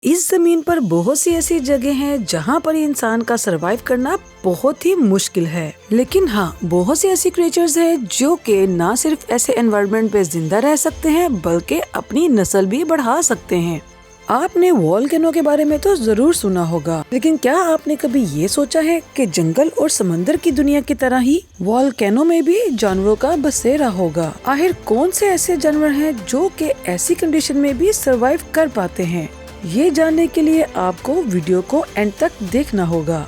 इस जमीन पर बहुत सी ऐसी जगह हैं जहाँ पर इंसान का सरवाइव करना बहुत ही मुश्किल है, लेकिन हाँ बहुत सी ऐसी क्रिएचर्स हैं जो कि ना सिर्फ ऐसे एनवायरनमेंट पे जिंदा रह सकते हैं बल्कि अपनी नस्ल भी बढ़ा सकते हैं। आपने वोल्केनो के बारे में तो जरूर सुना होगा, लेकिन क्या आपने कभी ये सोचा है कि जंगल और समंदर की दुनिया की तरह ही वोल्केनो में भी जानवरों का बसेरा होगा? आखिर कौन से ऐसे जानवर हैं जो कि ऐसी कंडीशन में भी सरवाइव कर पाते हैं? ये जानने के लिए आपको वीडियो को एंड तक देखना होगा।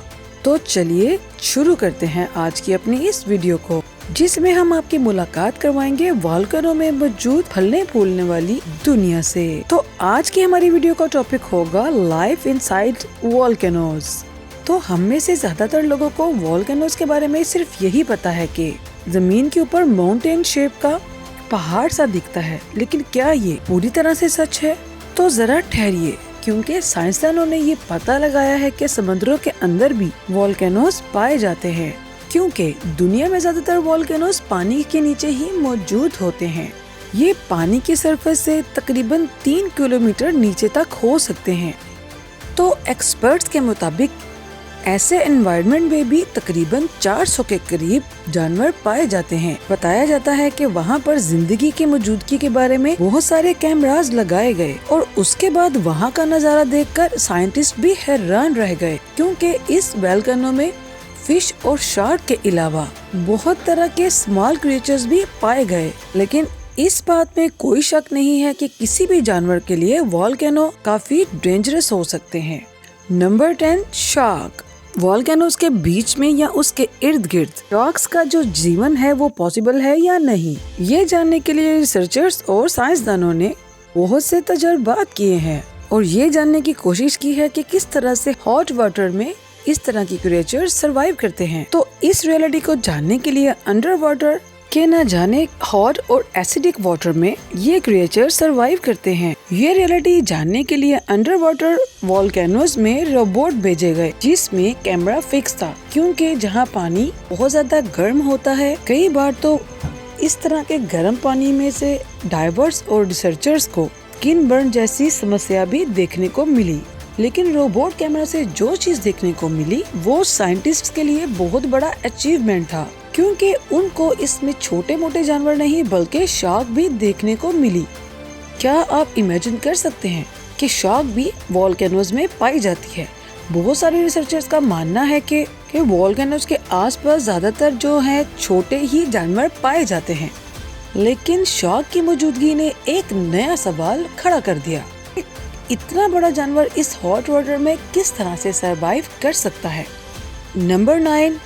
तो चलिए शुरू करते हैं आज की अपनी इस वीडियो को, जिसमें हम आपकी मुलाकात करवाएंगे वोल्केनो में मौजूद फलने फूलने वाली दुनिया से। तो आज की हमारी वीडियो का टॉपिक होगा लाइफ इनसाइड वोल्केनोज। तो हम में से ज्यादातर लोगों को वोल्केनोज के बारे में सिर्फ यही पता है कि जमीन के ऊपर माउंटेन शेप का पहाड़ सा दिखता है, लेकिन क्या ये पूरी तरह से सच है? तो जरा ठहरिए, क्योंकि साइंसदानों ने ये पता लगाया है कि समुद्रों के अंदर भी वोल्केनोज पाए जाते हैं, क्योंकि दुनिया में ज्यादातर वोल्केनोज पानी के नीचे ही मौजूद होते हैं। ये पानी की सरफेस से तकरीबन 3 किलोमीटर नीचे तक हो सकते हैं। तो एक्सपर्ट्स के मुताबिक ऐसे एनवायरनमेंट में भी तकरीबन 400 के करीब जानवर पाए जाते हैं। बताया जाता है कि वहाँ पर जिंदगी की मौजूदगी के बारे में बहुत सारे कैमरास लगाए गए और उसके बाद वहाँ का नजारा देखकर साइंटिस्ट भी हैरान रह गए, क्योंकि इस वोल्केनो में फिश और शार्क के अलावा बहुत तरह के स्मॉल क्रिएचर्स भी पाए गए। लेकिन इस बात में कोई शक नहीं है कि किसी भी जानवर के लिए वोल्केनो काफी डेंजरस हो सकते हैं। Number 10, shark. वोल्केनोज के बीच में या उसके इर्द गिर्द शार्क्स का जो जीवन है वो पॉसिबल है या नहीं, ये जानने के लिए रिसर्चर्स और साइंसदानों ने बहुत से तजर्बात किए हैं और ये जानने की कोशिश की है कि किस तरह से हॉट वाटर में इस तरह की क्रिएचर्स सरवाइव करते हैं। तो इस रियलिटी को जानने के लिए अंडर वाटर के न जाने हॉट और एसिडिक वाटर में ये क्रिएचर सरवाइव करते हैं। ये रियलिटी जानने के लिए अंडर वाटर वोल्केनोज में रोबोट भेजे गए, जिसमें कैमरा फिक्स था, क्योंकि जहाँ पानी बहुत ज्यादा गर्म होता है, कई बार तो इस तरह के गर्म पानी में से डाइवर्स और रिसर्चर्स को स्किन बर्न जैसी समस्या भी देखने को मिली। लेकिन रोबोट कैमरा से जो चीज देखने को मिली वो साइंटिस्ट्स के लिए बहुत बड़ा अचीवमेंट था, क्योंकि उनको इसमें छोटे मोटे जानवर नहीं बल्कि शार्क भी देखने को मिली। क्या आप इमेजिन कर सकते हैं कि शार्क भी वोल्केनोज में पाई जाती है? बहुत सारे रिसर्चर्स का मानना है कि वोल्केनोज के आसपास ज्यादातर जो है छोटे ही जानवर पाए जाते हैं, लेकिन शार्क की मौजूदगी ने एक नया सवाल खड़ा कर दिया। इतना बड़ा जानवर इस हॉट वाटर में किस तरह से सरवाइव कर सकता है? Number 9,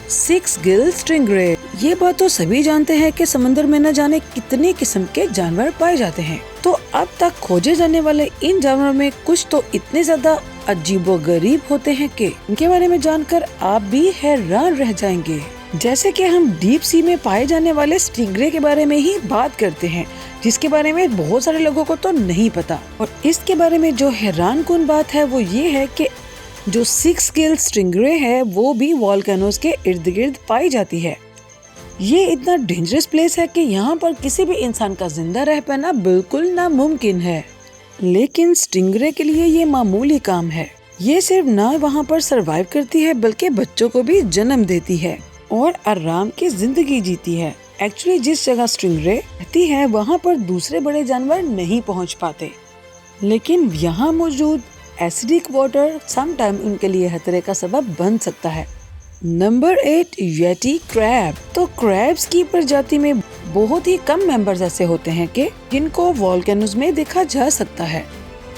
6 Gill stingray. ये बात तो सभी जानते हैं कि समंदर में न जाने कितने किस्म के जानवर पाए जाते हैं। तो अब तक खोजे जाने वाले इन जानवरों में कुछ तो इतने ज्यादा अजीबोगरीब होते हैं कि इनके बारे में जानकर आप भी हैरान रह जाएंगे। जैसे कि हम डीप सी में पाए जाने वाले स्टिंगरे के बारे में ही बात करते हैं, जिसके बारे में बहुत सारे लोगों को तो नहीं पता। और इसके बारे में जो हैरान कुन बात है वो ये है कि जो 6 गिल स्टिंगरे है वो भी वोल्केनोज के इर्द गिर्द पाई जाती है। ये इतना डेंजरस प्लेस है कि यहाँ पर किसी भी इंसान का जिंदा रह पाना बिल्कुल नामुमकिन है, लेकिन स्टिंगरे के लिए ये मामूली काम है। ये सिर्फ ना वहाँ पर सरवाइव करती है बल्कि बच्चों को भी जन्म देती है और आराम की जिंदगी जीती है। एक्चुअली जिस जगह स्टिंगरे रहती है वहाँ पर दूसरे बड़े जानवर नहीं पहुँच पाते, लेकिन यहाँ मौजूद एसिडिक वाटर सम टाइम उनके लिए खतरे का सबब बन सकता है। Number 8, Yeti crab. तो क्रैब्स की प्रजाति में बहुत ही कम मेंबर्स ऐसे होते हैं कि जिनको वोल्केनोज में देखा जा सकता है।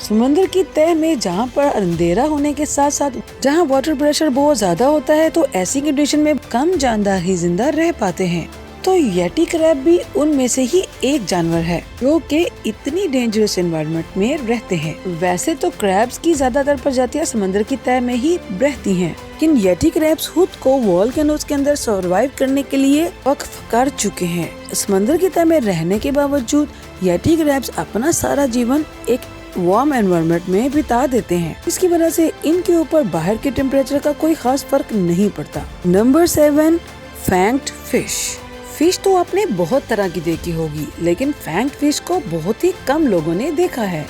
समुद्र की तह में जहाँ पर अंधेरा होने के साथ साथ जहाँ वाटर प्रेशर बहुत ज्यादा होता है, तो ऐसी कंडीशन में कम जानदार ही जिंदा रह पाते हैं। तो येटी क्रैब भी उनमें से ही एक जानवर है जो कि इतनी डेंजरस एनवायरनमेंट में रहते हैं। वैसे तो क्रैब्स की ज्यादातर प्रजातियां समुद्र की तह में ही रहती हैं, लेकिन येटी क्रैब्स खुद को वोल्केनोज के अंदर सर्वाइव करने के लिए वक्फ कर चुके हैं। समुद्र की तह में रहने के बावजूद येटी क्रैब्स अपना सारा जीवन एक वार्म एनवायरनमेंट में बिता देते हैं। इसकी वजह से इनके ऊपर बाहर के टेम्परेचर का कोई खास फर्क नहीं पड़ता। Number 7, फैंग्ड fish. फिश तो आपने बहुत तरह की देखी होगी, लेकिन फैंग्ड फिश को बहुत ही कम लोगों ने देखा है।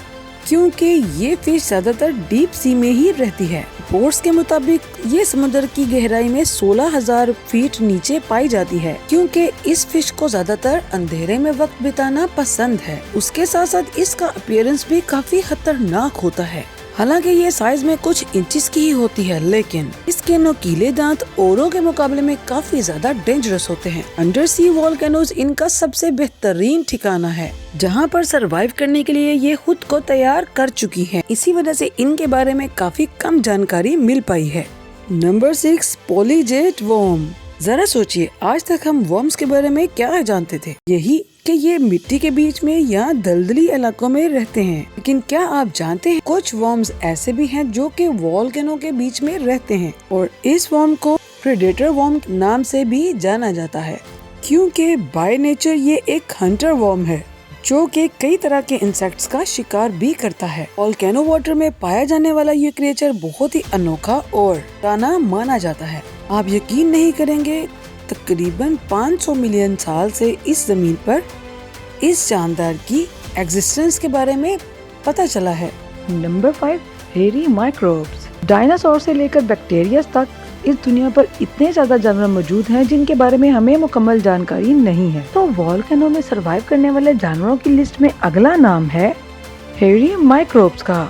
کیونکہ یہ فش زیادہ تر ڈیپ سی میں ہی رہتی ہے۔ رپورٹس کے مطابق یہ سمندر کی گہرائی میں 16,000 فیٹ نیچے پائی جاتی ہے، کیونکہ اس فش کو زیادہ تر اندھیرے میں وقت بتانا پسند ہے۔ اس کے ساتھ ساتھ اس کا اپیئرنس بھی کافی خطرناک ہوتا ہے۔ حالانکہ یہ سائز میں کچھ انچز کی ہی ہوتی ہے، لیکن اس کے نوکیلے دانت اوروں کے مقابلے میں کافی زیادہ ڈینجرس ہوتے ہیں۔ انڈر سی والکینوز ان کا سب سے بہترین ٹھکانہ ہے، جہاں پر سروائیو کرنے کے لیے یہ خود کو تیار کر چکی ہیں۔ اسی وجہ سے ان کے بارے میں کافی کم جانکاری مل پائی ہے۔ نمبر 6، پولیجیٹ ورم۔ ذرا سوچئے، آج تک ہم ورمز کے بارے میں کیا جانتے تھے؟ یہی کہ یہ مٹی کے بیچ میں یا دلدلی علاقوں میں رہتے ہیں، لیکن کیا آپ جانتے ہیں کچھ ورمز ایسے بھی ہیں جو کہ والکینو کے بیچ میں رہتے ہیں، اور اس ورم کو پریڈیٹر ورم نام سے بھی جانا جاتا ہے، کیونکہ بائی نیچر یہ ایک ہنٹر ورم ہے جو کہ کئی طرح کے انسیکٹس کا شکار بھی کرتا ہے۔ والکینو واٹر میں پایا جانے والا یہ کریچر بہت ہی انوکھا اور تانا مانا جاتا ہے۔ آپ یقین نہیں کریں گے، تقریباً 500 ملین سال سے اس زمین پر اس جاندار کی ایگزسٹنس کے بارے میں پتہ چلا ہے۔ Number 5، Harry microbes. ڈائناسور سے لے کر بیکٹیریاز تک اس دنیا پر اتنے زیادہ جانور موجود ہیں جن کے بارے میں ہمیں مکمل جانکاری نہیں ہے۔ تو والکینو میں سروائیو کرنے والے جانوروں کی لسٹ میں اگلا نام ہے ہیری مائکروبس کا۔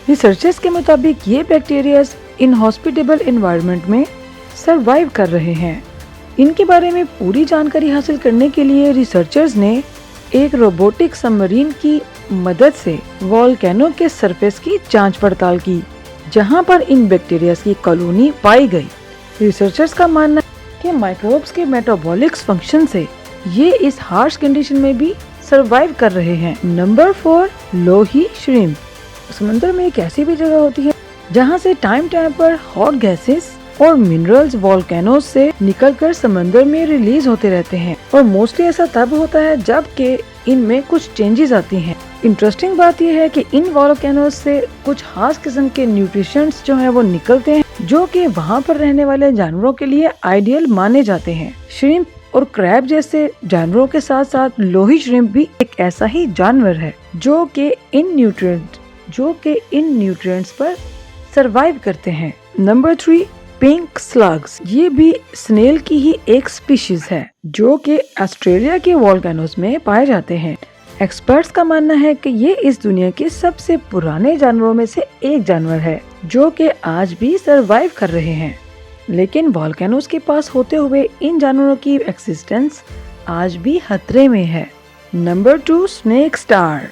ریسرچرز کے مطابق یہ بیکٹیریاز انہاسپٹیبل انوائرمنٹ میں سروائیو کر رہے ہیں۔ ان کے بارے میں پوری جانکاری حاصل کرنے کے لیے ریسرچرز نے ایک روبوٹک سبمرین کی مدد سے والکینو کے سرفیس کی جانچ پڑتال کی، جہاں پر ان بیکٹیریاز کی کالونی پائی گئی۔ ریسرچرز کا ماننا ہے کہ مائکروبس کے میٹابولکس فنکشن سے یہ اس ہارش کنڈیشن میں بھی سروائیو کر رہے ہیں۔ نمبر 4، لوہی شرمپ۔ سمندر میں ایک ایسی بھی جگہ ہوتی ہے جہاں سے ٹائم پر ہاٹ گیسز اور منرلز والکینوز سے نکل کر سمندر میں ریلیز ہوتے رہتے ہیں، اور موسٹلی ایسا تب ہوتا ہے جب کہ ان میں کچھ چینجز آتی ہیں۔ انٹرسٹنگ بات یہ ہے کہ ان والکینوز سے کچھ خاص قسم کے نیوٹریشنز جو ہیں وہ نکلتے ہیں، جو کہ وہاں پر رہنے والے جانوروں کے لیے آئیڈیل مانے جاتے ہیں۔ شرمپ اور کریب جیسے جانوروں کے ساتھ ساتھ لوہی شرمپ بھی ایک ایسا ہی جانور ہے جو کہ ان نیوٹرینٹس پر سروائیو کرتے ہیں۔ Number 3، pink slugs. یہ بھی سنیل کی ہی ایک سپیشیز ہے جو کہ آسٹریلیا کے والکینوز میں پائے جاتے ہیں۔ ایکسپرٹس کا ماننا ہے کہ یہ اس دنیا کے سب سے پرانے جانوروں میں سے ایک جانور ہے جو کہ آج بھی سروائیو کر رہے ہیں، لیکن والکینوز کے پاس ہوتے ہوئے ان جانوروں کی ایگزسٹنس آج بھی خطرے میں ہے۔ Number 2، snake star.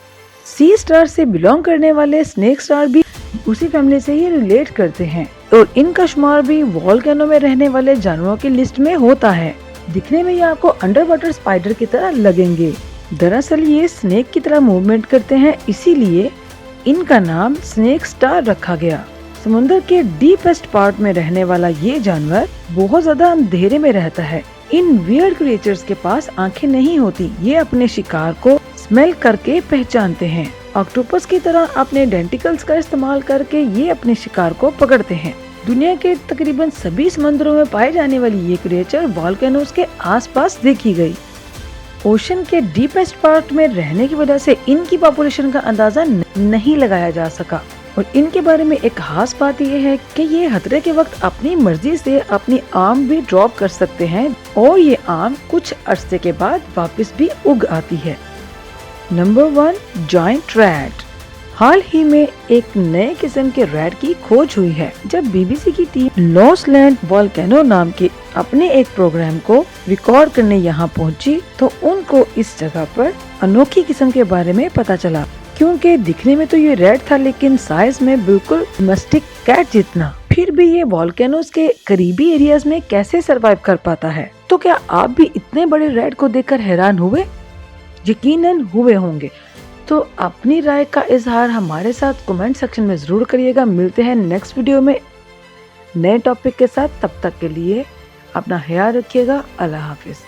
Sea star سے بلونگ کرنے والے سنیک سٹار بھی اسی فیملی سے ہی ریلیٹ کرتے ہیں، اور ان کا شمار بھی والکینو میں رہنے والے جانوروں کی لسٹ میں ہوتا ہے۔ دکھنے میں یہ آپ کو انڈر واٹر اسپائڈر کی طرح لگیں گے، دراصل یہ سنیک کی طرح موومنٹ کرتے ہیں، اسی لیے ان کا نام سنیک سٹار رکھا گیا۔ سمندر کے ڈیپسٹ پارٹ میں رہنے والا یہ جانور بہت زیادہ اندھیرے میں رہتا ہے۔ ان ویئرڈ کریچرز کے پاس آنکھیں نہیں ہوتی، یہ اپنے شکار کو اسمیل کر کے پہچانتے ہیں۔ آکٹوپس کی طرح اپنے ڈینٹیکلز کا استعمال کر کے یہ اپنے شکار کو پکڑتے ہیں۔ دنیا کے تقریباً سبھی سمندروں میں پائے جانے والی یہ کریچر والکینوز کے آس پاس دیکھی گئی۔ اوشن کے ڈیپسٹ پارٹ میں رہنے کی وجہ سے ان کی پاپولیشن کا اندازہ نہیں لگایا جا سکا، اور ان کے بارے میں ایک خاص بات یہ ہے کہ یہ خطرے کے وقت اپنی مرضی سے اپنی آرم بھی ڈراپ کر سکتے ہیں، اور یہ آرم کچھ عرصے کے بعد واپس بھی اگ آتی ہے۔ Number 1، giant rat. حال ہی میں ایک نئے قسم کے ریٹ کی کھوج ہوئی ہے۔ جب بی بی سی کی ٹیم لوس لینڈ والکینو نام کے اپنے ایک پروگرام کو ریکارڈ کرنے یہاں پہنچی تو ان کو اس جگہ پر انوکھی قسم کے بارے میں پتا چلا، کیونکہ دکھنے میں تو یہ ریٹ تھا لیکن سائز میں بالکل ڈومیسٹک کیٹ جتنا۔ پھر بھی یہ والکینوز کے قریبی ایریاز میں کیسے سروائیو کر پاتا ہے؟ تو کیا آپ بھی اتنے بڑے ریٹ کو دیکھ کر حیران ہوئے؟ یقیناً ہوئے ہوں گے۔ تو اپنی رائے کا اظہار ہمارے ساتھ کمنٹ سیکشن میں ضرور کریے گا۔ ملتے ہیں نیکسٹ ویڈیو میں نئے ٹاپک کے ساتھ، تب تک کے لیے اپنا خیال رکھیے گا۔ اللہ حافظ۔